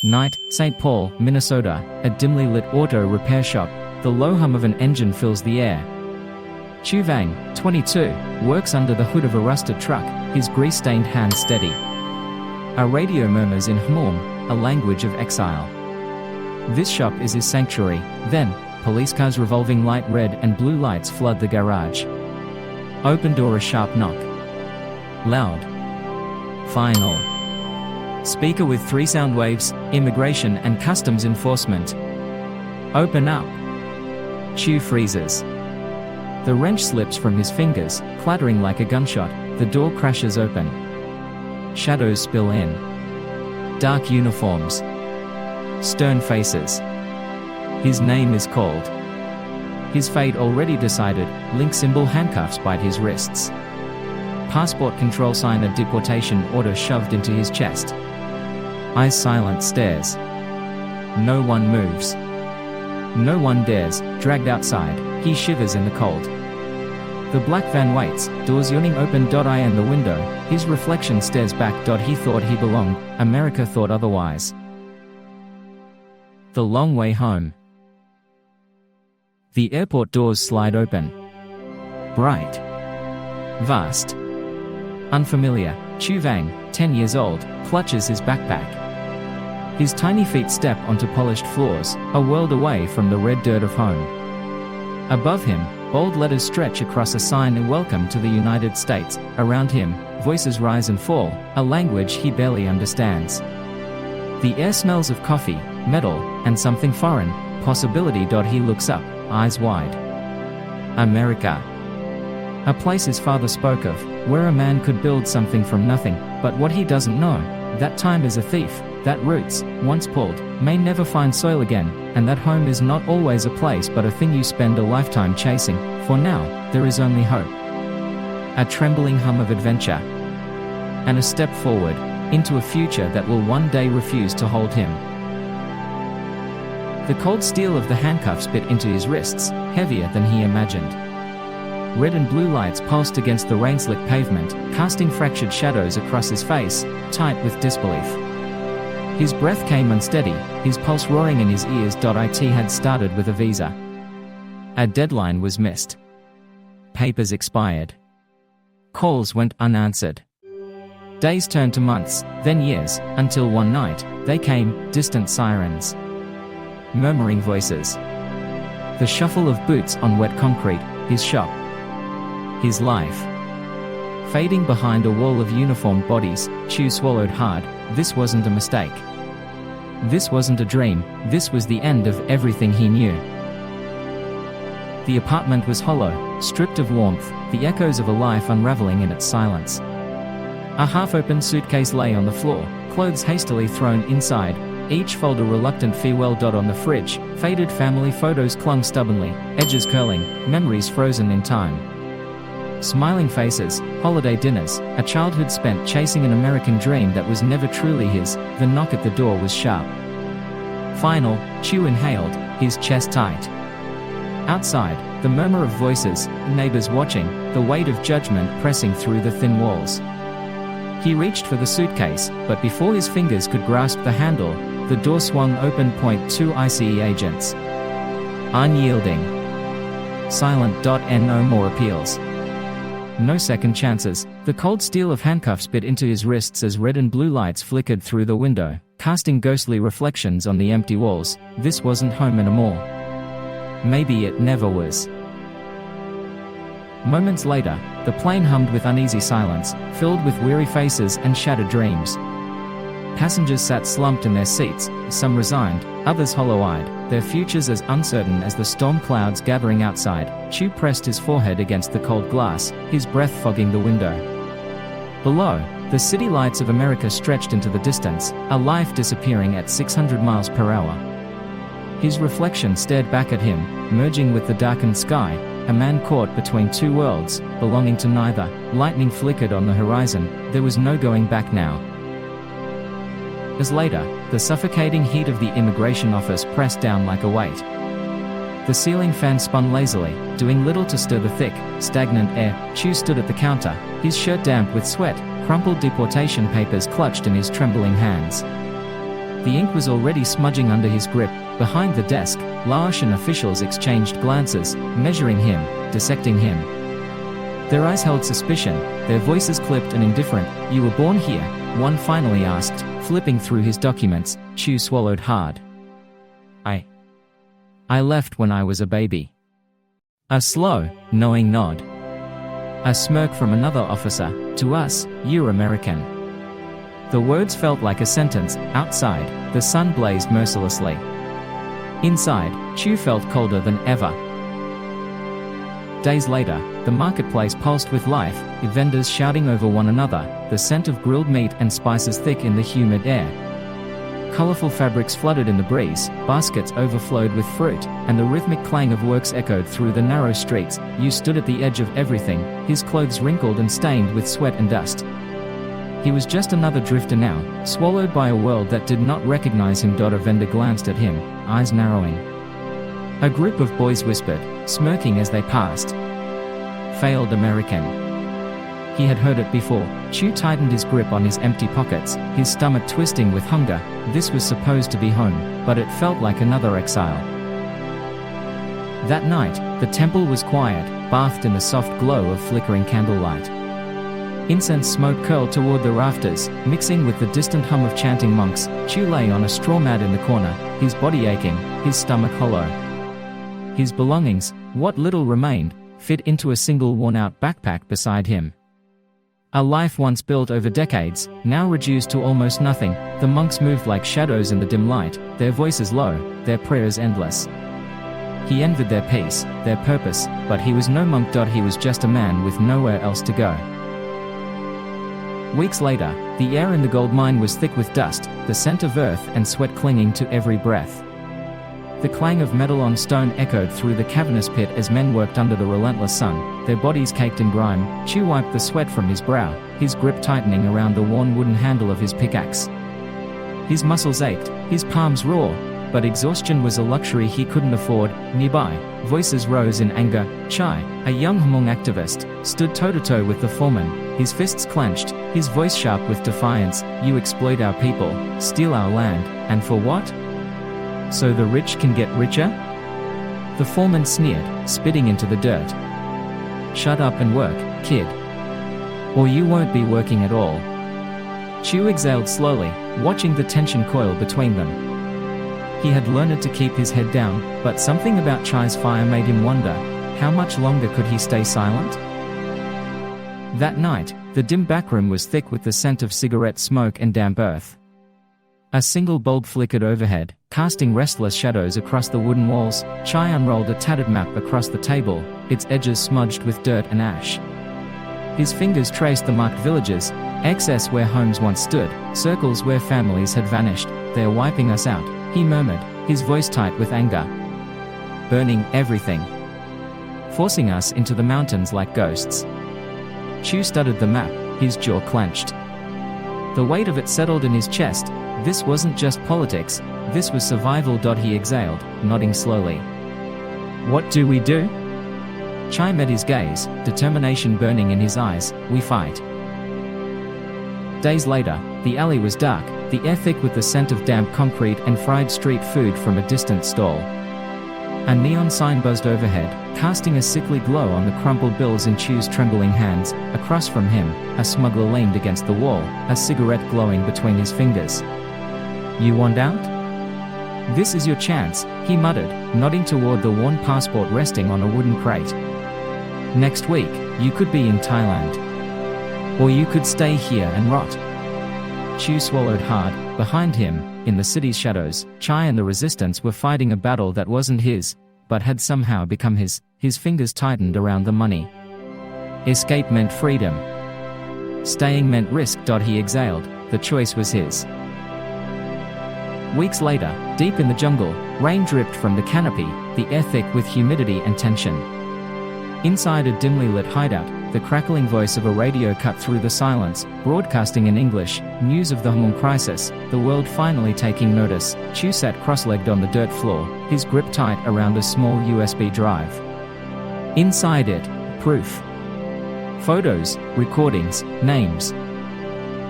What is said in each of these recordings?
Night, St. Paul, Minnesota, a dimly lit auto repair shop. The low hum of an engine fills the air. Tou Vang, 22, works under the hood of a rusted truck, his grease-stained hands steady. A radio murmurs in Hmong, a language of exile. This shop is his sanctuary. Then, police cars revolving light red and blue lights flood the garage. Open door, a sharp knock. Loud. Final. Speaker with 3 sound waves, immigration and customs enforcement. Open up. Tou freezes. The wrench slips from his fingers, clattering like a gunshot. The door crashes open. Shadows spill in. Dark uniforms. Stern faces. His name is called. His fate already decided. Link symbol, handcuffs bite his wrists. Passport control sign, a deportation order shoved into his chest. Eyes silent stares. No one moves. No one dares. Dragged outside, he shivers in the cold. The black van waits, doors yawning open. I in the window, his reflection stares back. He thought he belonged, America thought otherwise. The long way home. The airport doors slide open. Bright. Vast. Unfamiliar. Tou Vang, 10 years old, clutches his backpack. His tiny feet step onto polished floors, a world away from the red dirt of home. Above him, bold letters stretch across a sign, welcome to the United States. Around him, voices rise and fall, a language he barely understands. The air smells of coffee, metal, and something foreign, possibility. He looks up, eyes wide. America. A place his father spoke of, where a man could build something from nothing, but what he doesn't know, that time is a thief, that roots, once pulled, may never find soil again, and that home is not always a place but a thing you spend a lifetime chasing. For now, there is only hope. A trembling hum of adventure. And a step forward, into a future that will one day refuse to hold him. The cold steel of the handcuffs bit into his wrists, heavier than he imagined. Red and blue lights pulsed against the rain-slick pavement, casting fractured shadows across his face, tight with disbelief. His breath came unsteady, his pulse roaring in his ears. It had started with a visa. A deadline was missed. Papers expired. Calls went unanswered. Days turned to months, then years, until one night, they came, distant sirens. Murmuring voices. The shuffle of boots on wet concrete, his shop. His life. Fading behind a wall of uniformed bodies, Tou swallowed hard. This wasn't a mistake. This wasn't a dream, this was the end of everything he knew. The apartment was hollow, stripped of warmth, the echoes of a life unraveling in its silence. A half-open suitcase lay on the floor, clothes hastily thrown inside, each fold a reluctant farewell. On the fridge, faded family photos clung stubbornly, edges curling, memories frozen in time. Smiling faces, holiday dinners, a childhood spent chasing an American dream that was never truly his. The knock at the door was sharp. Final, Tou inhaled, his chest tight. Outside, the murmur of voices, neighbors watching, the weight of judgment pressing through the thin walls. He reached for the suitcase, but before his fingers could grasp the handle, the door swung open. 2 ICE agents. Unyielding. Silent. No more appeals. No second chances. The cold steel of handcuffs bit into his wrists as red and blue lights flickered through the window, casting ghostly reflections on the empty walls. This wasn't home anymore. Maybe it never was. Moments later, the plane hummed with uneasy silence, filled with weary faces and shattered dreams. Passengers sat slumped in their seats, some resigned, others hollow-eyed, their futures as uncertain as the storm clouds gathering outside. Tou pressed his forehead against the cold glass, his breath fogging the window. Below, the city lights of America stretched into the distance, a life disappearing at 600 miles per hour. His reflection stared back at him, merging with the darkened sky, a man caught between two worlds, belonging to neither. Lightning flickered on the horizon, there was no going back now. As later, the suffocating heat of the immigration office pressed down like a weight. The ceiling fan spun lazily, doing little to stir the thick, stagnant air. Tou stood at the counter, his shirt damp with sweat, crumpled deportation papers clutched in his trembling hands. The ink was already smudging under his grip. Behind the desk, Laotian officials exchanged glances, measuring him, dissecting him. Their eyes held suspicion, their voices clipped and indifferent. "You were born here?" one finally asked, flipping through his documents. Tou swallowed hard. I left when I was a baby." A slow, knowing nod. A smirk from another officer. "To us, you're American." The words felt like a sentence. Outside, the sun blazed mercilessly. Inside, Tou felt colder than ever. Days later, the marketplace pulsed with life, vendors shouting over one another, the scent of grilled meat and spices thick in the humid air. Colorful fabrics flooded in the breeze, baskets overflowed with fruit, and the rhythmic clang of works echoed through the narrow streets. You stood at the edge of everything, his clothes wrinkled and stained with sweat and dust. He was just another drifter now, swallowed by a world that did not recognize him. A vendor glanced at him, eyes narrowing. A group of boys whispered, smirking as they passed. "Failed American." He had heard it before. Tou tightened his grip on his empty pockets, his stomach twisting with hunger. This was supposed to be home, but it felt like another exile. That night, the temple was quiet, bathed in the soft glow of flickering candlelight. Incense smoke curled toward the rafters, mixing with the distant hum of chanting monks. Tou lay on a straw mat in the corner, his body aching, his stomach hollow. His belongings, what little remained, fit into a single worn-out backpack beside him. A life once built over decades, now reduced to almost nothing. The monks moved like shadows in the dim light, their voices low, their prayers endless. He envied their peace, their purpose, but he was no monk. He was just a man with nowhere else to go. Weeks later, the air in the gold mine was thick with dust, the scent of earth and sweat clinging to every breath. The clang of metal on stone echoed through the cavernous pit as men worked under the relentless sun, their bodies caked in grime. Tou wiped the sweat from his brow, his grip tightening around the worn wooden handle of his pickaxe. His muscles ached, his palms raw, but exhaustion was a luxury he couldn't afford. Nearby, voices rose in anger. Chai, a young Hmong activist, stood toe-to-toe with the foreman, his fists clenched, his voice sharp with defiance. "You exploit our people, steal our land, and for what? So the rich can get richer?" The foreman sneered, spitting into the dirt. "Shut up and work, kid. Or you won't be working at all." Tou exhaled slowly, watching the tension coil between them. He had learned to keep his head down, but something about Chai's fire made him wonder, how much longer could he stay silent? That night, the dim backroom was thick with the scent of cigarette smoke and damp earth. A single bulb flickered overhead, casting restless shadows across the wooden walls. Chai unrolled a tattered map across the table, its edges smudged with dirt and ash. His fingers traced the marked villages, X's where homes once stood, circles where families had vanished. "They're wiping us out," he murmured, his voice tight with anger. "Burning everything. Forcing us into the mountains like ghosts." Tou studied the map, his jaw clenched. The weight of it settled in his chest. This wasn't just politics, this was survival. He exhaled, nodding slowly. "What do we do?" Chai met his gaze, determination burning in his eyes. "We fight." Days later, the alley was dark, the air thick with the scent of damp concrete and fried street food from a distant stall. A neon sign buzzed overhead, casting a sickly glow on the crumpled bills in Tou's trembling hands. Across from him, a smuggler leaned against the wall, a cigarette glowing between his fingers. "You want out? This is your chance," he muttered, nodding toward the worn passport resting on a wooden crate. "Next week, you could be in Thailand. Or you could stay here and rot." Tou swallowed hard. Behind him, in the city's shadows, Chai and the resistance were fighting a battle that wasn't his, but had somehow become his. His fingers tightened around the money. Escape meant freedom. Staying meant risk. He exhaled, the choice was his. Weeks later, deep in the jungle, rain dripped from the canopy, the air thick with humidity and tension. Inside a dimly lit hideout, the crackling voice of a radio cut through the silence, broadcasting in English, news of the Hmong crisis, the world finally taking notice. Tou sat cross-legged on the dirt floor, his grip tight around a small USB drive. Inside it, proof. Photos, recordings, names.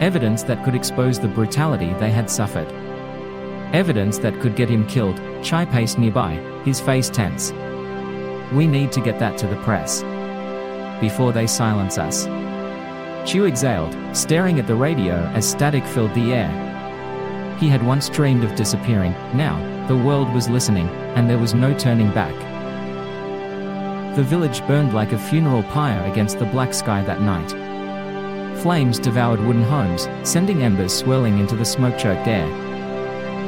Evidence that could expose the brutality they had suffered. Evidence that could get him killed. Chai paced nearby, his face tense. We need to get that to the press before they silence us. Tou exhaled, staring at the radio as static filled the air. He had once dreamed of disappearing. Now, the world was listening, and there was no turning back. The village burned like a funeral pyre against the black sky that night. Flames devoured wooden homes, sending embers swirling into the smoke-choked air.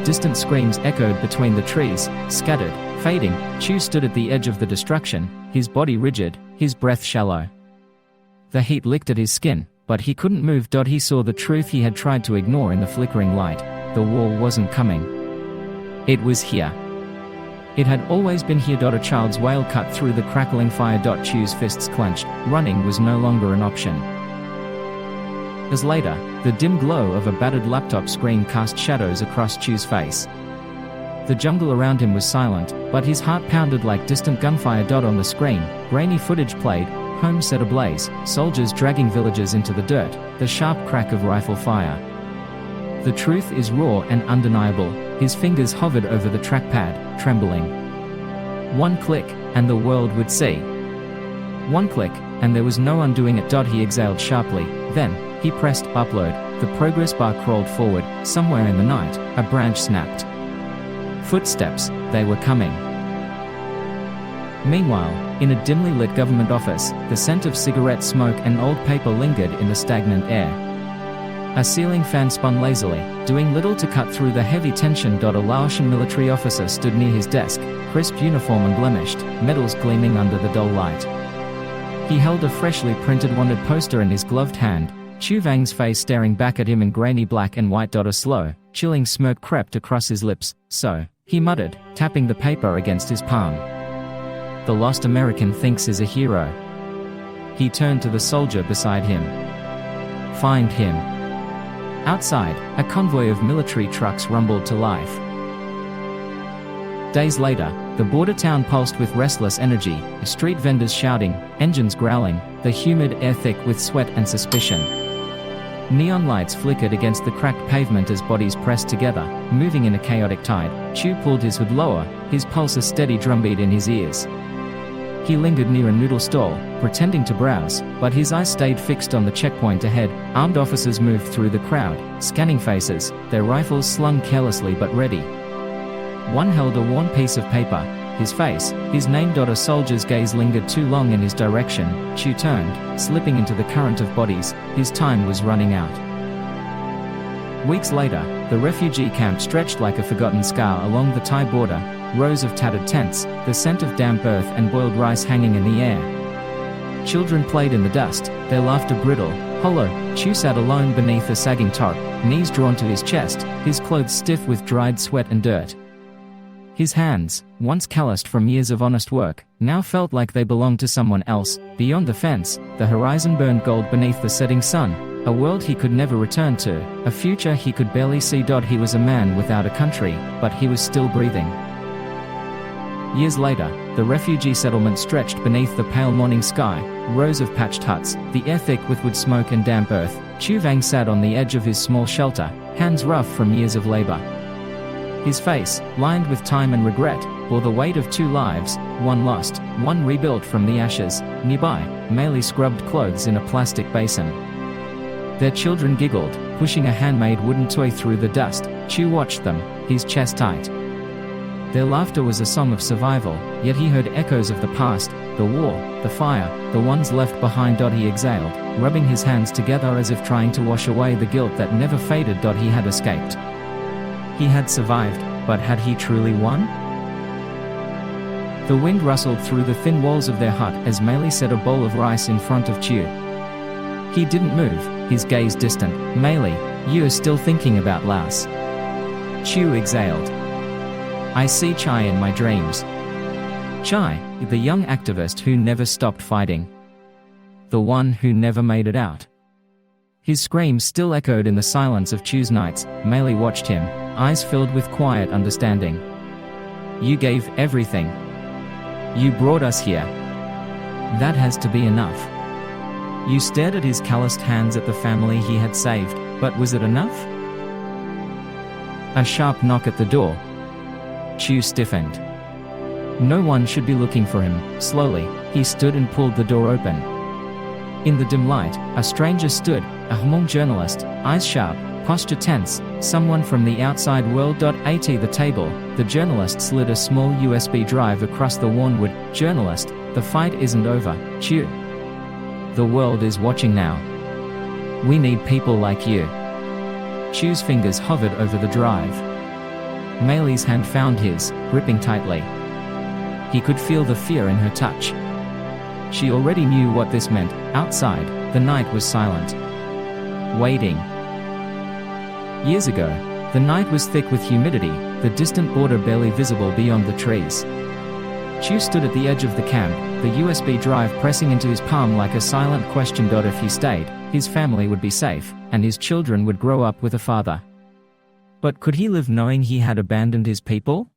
Distant screams echoed between the trees, scattered, fading. Tou stood at the edge of the destruction, his body rigid, his breath shallow. The heat licked at his skin, but he couldn't move. He saw the truth he had tried to ignore in the flickering light. The war wasn't coming. It was here. It had always been here. A child's wail cut through the crackling fire. Tou's fists clenched. Running was no longer an option. As later, the dim glow of a battered laptop screen cast shadows across Tou's face. The jungle around him was silent, but his heart pounded like distant gunfire. On the screen, grainy footage played, homes set ablaze, soldiers dragging villagers into the dirt, the sharp crack of rifle fire. The truth is raw and undeniable. His fingers hovered over the trackpad, trembling. One click, and the world would see. One click, and there was no undoing it. He exhaled sharply. Then, he pressed upload. The progress bar crawled forward. Somewhere in the night, a branch snapped. Footsteps, they were coming. Meanwhile, in a dimly lit government office, the scent of cigarette smoke and old paper lingered in the stagnant air. A ceiling fan spun lazily, doing little to cut through the heavy tension. A Laotian military officer stood near his desk, crisp uniform unblemished, medals gleaming under the dull light. He held a freshly printed wanted poster in his gloved hand, Tou Vang's face staring back at him in grainy black and white. A slow, chilling smirk crept across his lips. So, he muttered, tapping the paper against his palm. The lost American thinks is a hero. He turned to the soldier beside him. Find him. Outside, a convoy of military trucks rumbled to life. Days later, the border town pulsed with restless energy, street vendors shouting, engines growling, the humid air thick with sweat and suspicion. Neon lights flickered against the cracked pavement as bodies pressed together, moving in a chaotic tide. Tou pulled his hood lower, his pulse a steady drumbeat in his ears. He lingered near a noodle stall, pretending to browse, but his eyes stayed fixed on the checkpoint ahead. Armed officers moved through the crowd, scanning faces, their rifles slung carelessly but ready. One held a worn piece of paper, his face, his name. A soldier's gaze lingered too long in his direction. Tou turned, slipping into the current of bodies. His time was running out. Weeks later, the refugee camp stretched like a forgotten scar along the Thai border, rows of tattered tents, the scent of damp earth and boiled rice hanging in the air. Children played in the dust, their laughter brittle, hollow. Tou sat alone beneath a sagging tarp, knees drawn to his chest, his clothes stiff with dried sweat and dirt. His hands, once calloused from years of honest work, now felt like they belonged to someone else. Beyond the fence, the horizon burned gold beneath the setting sun, a world he could never return to, a future he could barely see. He was a man without a country, but he was still breathing. Years later, the refugee settlement stretched beneath the pale morning sky, rows of patched huts, the air thick with wood smoke and damp earth. Tou Vang sat on the edge of his small shelter, hands rough from years of labor. His face, lined with time and regret, bore the weight of two lives, one lost, one rebuilt from the ashes. Nearby, Meili scrubbed clothes in a plastic basin. Their children giggled, pushing a handmade wooden toy through the dust. Tou watched them, his chest tight. Their laughter was a song of survival, yet he heard echoes of the past, the war, the fire, the ones left behind. He exhaled, rubbing his hands together as if trying to wash away the guilt that never faded. He had escaped. He had survived, but had he truly won? The wind rustled through the thin walls of their hut as Meili set a bowl of rice in front of Tou. He didn't move, his gaze distant. Meili, you are still thinking about Laos. Tou exhaled. I see Chai in my dreams. Chai, the young activist who never stopped fighting. The one who never made it out. His screams still echoed in the silence of Tou's nights. Meili watched him, eyes filled with quiet understanding. You gave everything. You brought us here. That has to be enough. You stared at his calloused hands, at the family he had saved, but was it enough? A sharp knock at the door. Tou stiffened. No one should be looking for him. Slowly, he stood and pulled the door open. In the dim light, a stranger stood, a Hmong journalist, eyes sharp, posture tense, someone from the outside world. At the table, the journalist slid a small USB drive across the worn wood. Journalist, the fight isn't over, Tou. The world is watching now. We need people like you. Tou's fingers hovered over the drive. Meili's hand found his, gripping tightly. He could feel the fear in her touch. She already knew what this meant. Outside, the night was silent. Waiting. Years ago, the night was thick with humidity, the distant border barely visible beyond the trees. Tou stood at the edge of the camp, the USB drive pressing into his palm like a silent question. If he stayed, his family would be safe, and his children would grow up with a father. But could he live knowing he had abandoned his people?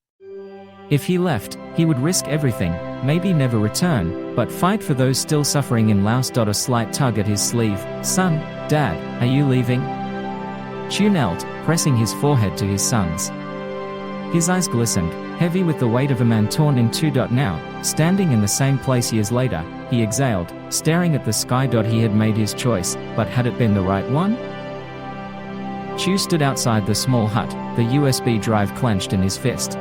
If he left, he would risk everything, maybe never return, but fight for those still suffering in Laos. A slight tug at his sleeve. Son, Dad, are you leaving? Tou knelt, pressing his forehead to his son's. His eyes glistened, heavy with the weight of a man torn in two. Now, standing in the same place years later, he exhaled, staring at the sky. He had made his choice, but had it been the right one? Tou stood outside the small hut, the USB drive clenched in his fist.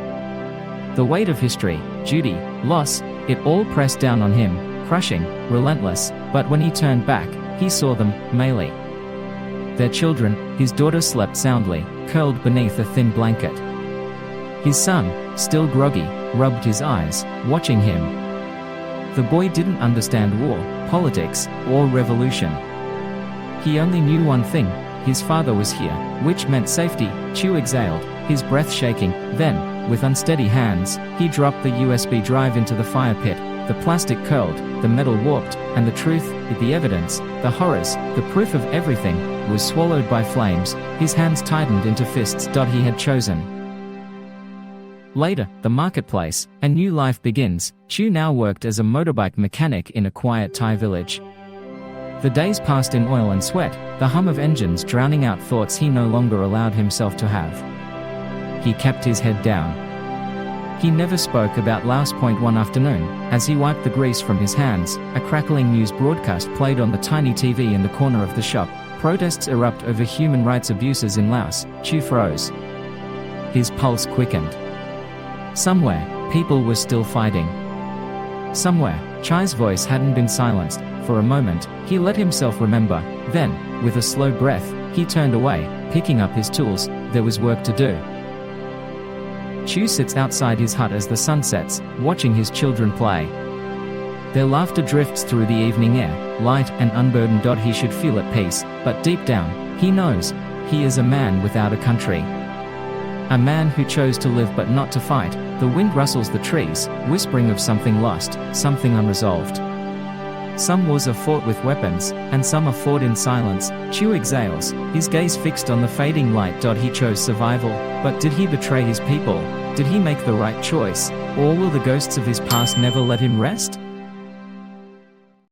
The weight of history, duty, loss, it all pressed down on him, crushing, relentless. But when he turned back, he saw them, Meili. Their children, his daughter slept soundly, curled beneath a thin blanket. His son, still groggy, rubbed his eyes, watching him. The boy didn't understand war, politics, or revolution. He only knew one thing: his father was here, which meant safety. Tou exhaled, his breath shaking. Then, with unsteady hands, he dropped the USB drive into the fire pit. The plastic curled, the metal warped, and the truth, the evidence, the horrors, the proof of everything, was swallowed by flames. His hands tightened into fists. He had chosen. Later, the marketplace, a new life begins. Tou now worked as a motorbike mechanic in a quiet Thai village. The days passed in oil and sweat, the hum of engines drowning out thoughts he no longer allowed himself to have. He kept his head down. He never spoke about Laos. One afternoon, as he wiped the grease from his hands, a crackling news broadcast played on the tiny TV in the corner of the shop. Protests erupt over human rights abuses in Laos. Tou froze. His pulse quickened. Somewhere, people were still fighting. Somewhere, Chai's voice hadn't been silenced. For a moment, he let himself remember. Then, with a slow breath, he turned away, picking up his tools. There was work to do. Tou sits outside his hut as the sun sets, watching his children play. Their laughter drifts through the evening air, light and unburdened. He should feel at peace, but deep down, he knows, he is a man without a country. A man who chose to live but not to fight. The wind rustles the trees, whispering of something lost, something unresolved. Some wars are fought with weapons, and some are fought in silence. Tou exhales, his gaze fixed on the fading light. He chose survival, but did he betray his people? Did he make the right choice? Or will the ghosts of his past never let him rest?